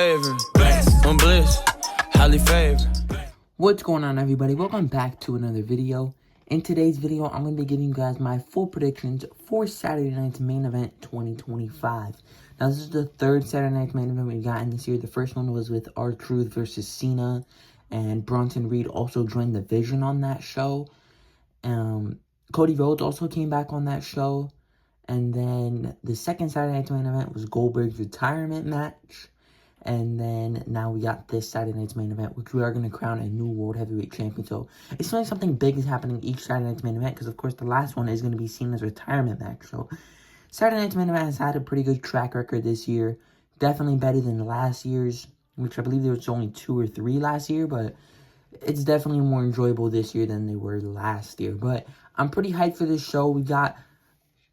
favorite. I'm bliss, highly favored. What's going on, everybody? Welcome back to another video. In today's video, I'm going to be giving you guys my full predictions for Saturday night's main event 2025. Now, this is the third Saturday night's main event we've gotten this year. The first one was with R-Truth versus Cena, and Bronson Reed also joined the Vision on that show. Cody Rhodes also came back on that show. And then the second Saturday night's main event was Goldberg's retirement match. And then now we got this Saturday night's main event, which we are going to crown a new World Heavyweight Champion. So it seems like something big is happening each Saturday night's main event, because of course the last one is going to be Cena's retirement match. So Saturday night's main event has had a pretty good track record this year. Definitely better than last year's, which I believe there was only 2 or 3 last year, but it's definitely more enjoyable this year than they were last year. But I'm pretty hyped for this show. We got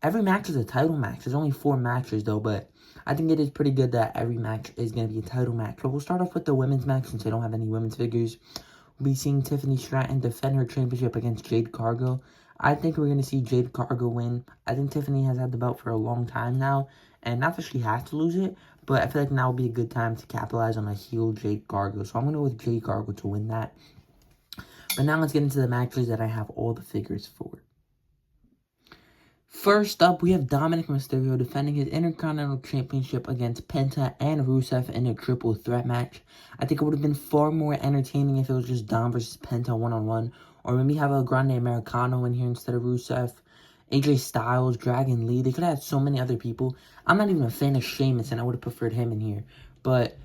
every match is a title match. There's only 4 matches though, but I think it is pretty good that every match is going to be a title match. So we'll start off with the women's match since I don't have any women's figures. We'll be seeing Tiffany Stratton defend her championship against Jade Cargill. I think we're going to see Jade Cargill win. I think Tiffany has had the belt for a long time now, and not that she has to lose it, but I feel like now will be a good time to capitalize on a heel Jade Cargill. So I'm going to go with Jade Cargill to win that. But now let's get into the matches that I have all the figures for. First up, we have Dominic Mysterio defending his Intercontinental Championship against Penta and Rusev in a triple threat match. I think it would have been far more entertaining if it was just Dom versus Penta one-on-one, or maybe have a Grande Americano in here instead of Rusev. AJ Styles, Dragon Lee, they could have had so many other people. I'm not even a fan of Sheamus, and I would have preferred him in here. But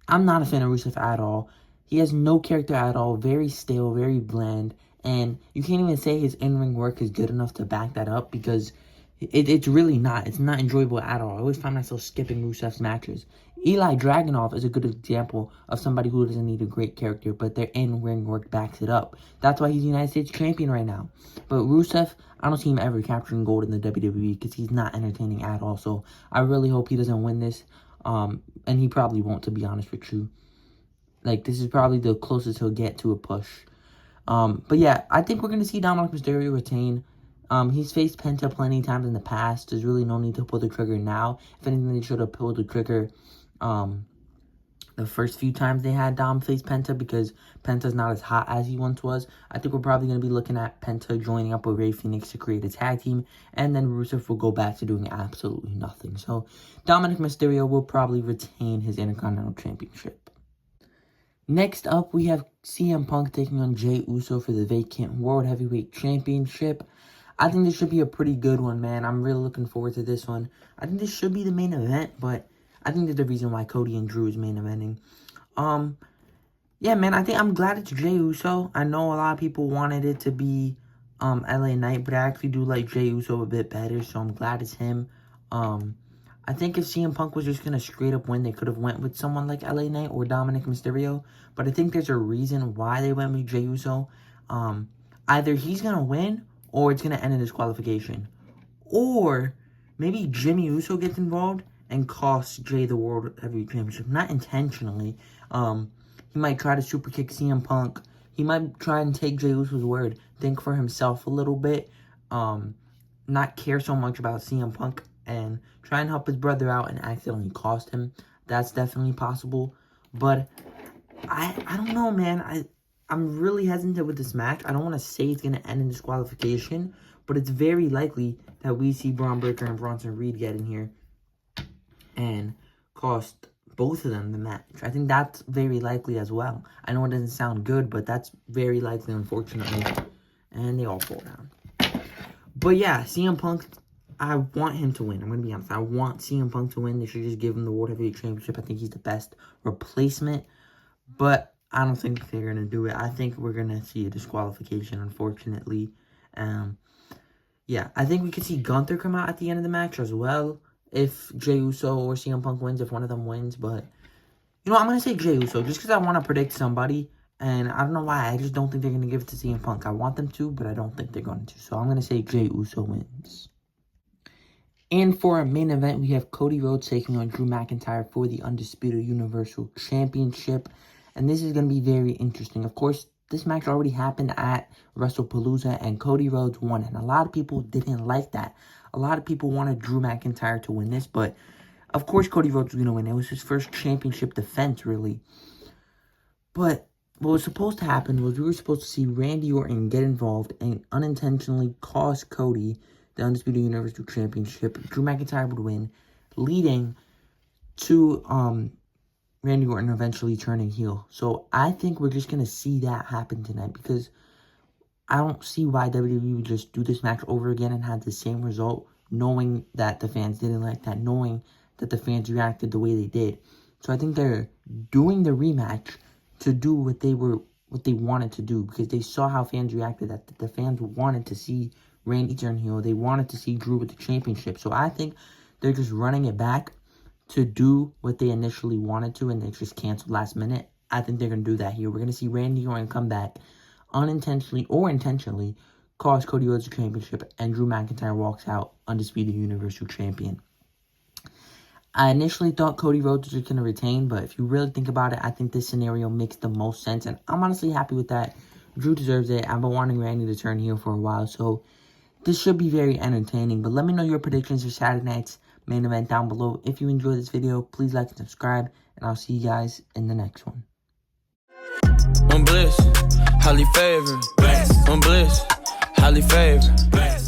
I'm not a fan of Rusev at all. He has no character at all, very stale, very bland. And you can't even say his in-ring work is good enough to back that up, because it's really not. It's not enjoyable at all. I always find myself skipping Rusev's matches. Eli Dragunov is a good example of somebody who doesn't need a great character, but their in-ring work backs it up. That's why he's the United States champion right now. But Rusev, I don't see him ever capturing gold in the WWE because he's not entertaining at all. So I really hope he doesn't win this. And he probably won't, to be honest with you. Like, this is probably the closest he'll get to a push. But yeah, I think we're going to see Dominic Mysterio retain. He's faced Penta plenty of times in the past. There's really no need to pull the trigger now. If anything, they should have pulled the trigger, the first few times they had Dom face Penta, because Penta's not as hot as he once was. I think we're probably going to be looking at Penta joining up with Rey Fenix to create a tag team, and then Rusev will go back to doing absolutely nothing. So Dominic Mysterio will probably retain his Intercontinental Championship. Next up, we have CM Punk taking on Jey Uso for the vacant World Heavyweight Championship. I think this should be a pretty good one, man. I'm really looking forward to this one. I think this should be the main event, but I think there's a reason why Cody and Drew is main eventing. Yeah, man, I'm glad it's Jey Uso. I know a lot of people wanted it to be LA Knight, but I actually do like Jey Uso a bit better, so I'm glad it's him. I think if CM Punk was just going to straight up win, they could have went with someone like LA Knight or Dominic Mysterio. But I think there's a reason why they went with Jey Uso. Either he's going to win, or it's going to end in disqualification. Or maybe Jimmy Uso gets involved and costs Jey the World Heavyweight Championship. Not intentionally. He might try to super kick CM Punk. He might try and take Jey Uso's word. Think for himself a little bit. Not care so much about CM Punk, and try and help his brother out and accidentally cost him. That's definitely possible. But I don't know, man. I'm really hesitant with this match. I don't want to say it's going to end in disqualification, but it's very likely that we see Braun Breaker and Bronson Reed get in here and cost both of them the match. I think that's very likely as well. I know it doesn't sound good, but that's very likely, unfortunately. And they all fall down. But yeah, CM Punk, I want him to win. I'm going to be honest. I want CM Punk to win. They should just give him the World Heavyweight Championship. I think he's the best replacement. But I don't think they're going to do it. I think we're going to see a disqualification, unfortunately. Yeah, I think we could see Gunther come out at the end of the match as well, if Jey Uso or CM Punk wins, if one of them wins. But, you know, I'm going to say Jey Uso just because I want to predict somebody. And I don't know why. I just don't think they're going to give it to CM Punk. I want them to, but I don't think they're going to. So I'm going to say Jey Uso wins. And for our main event, we have Cody Rhodes taking on Drew McIntyre for the Undisputed Universal Championship. And this is going to be very interesting. Of course, this match already happened at WrestlePalooza, and Cody Rhodes won. And a lot of people didn't like that. A lot of people wanted Drew McIntyre to win this, but Of course Cody Rhodes was going to win. It was his first championship defense, really. But what was supposed to happen was we were supposed to see Randy Orton get involved and unintentionally cost Cody the Undisputed Universal Championship. Drew McIntyre would win, leading to Randy Orton eventually turning heel. So I think we're just going to see that happen tonight, because I don't see why WWE would just do this match over again and have the same result, knowing that the fans didn't like that, knowing that the fans reacted the way they did. So I think they're doing the rematch to do what they wanted to do, because they saw how fans reacted, that the fans wanted to see Randy turn heel. They wanted to see Drew with the championship. So I think they're just running it back to do what they initially wanted to, and they just canceled last minute. I think they're going to do that here. We're going to see Randy Orton come back, unintentionally or intentionally, cost Cody Rhodes the championship, and Drew McIntyre walks out Undisputed Universal Champion. I initially thought Cody Rhodes was going to retain, but if you really think about it, I think this scenario makes the most sense, and I'm honestly happy with that. Drew deserves it. I've been wanting Randy to turn heel for a while, so this should be very entertaining. But let me know your predictions for Saturday night's main event down below. If you enjoyed this video, please like and subscribe, and I'll see you guys in the next one. I'm bliss, highly favored. I'm bliss, highly favored.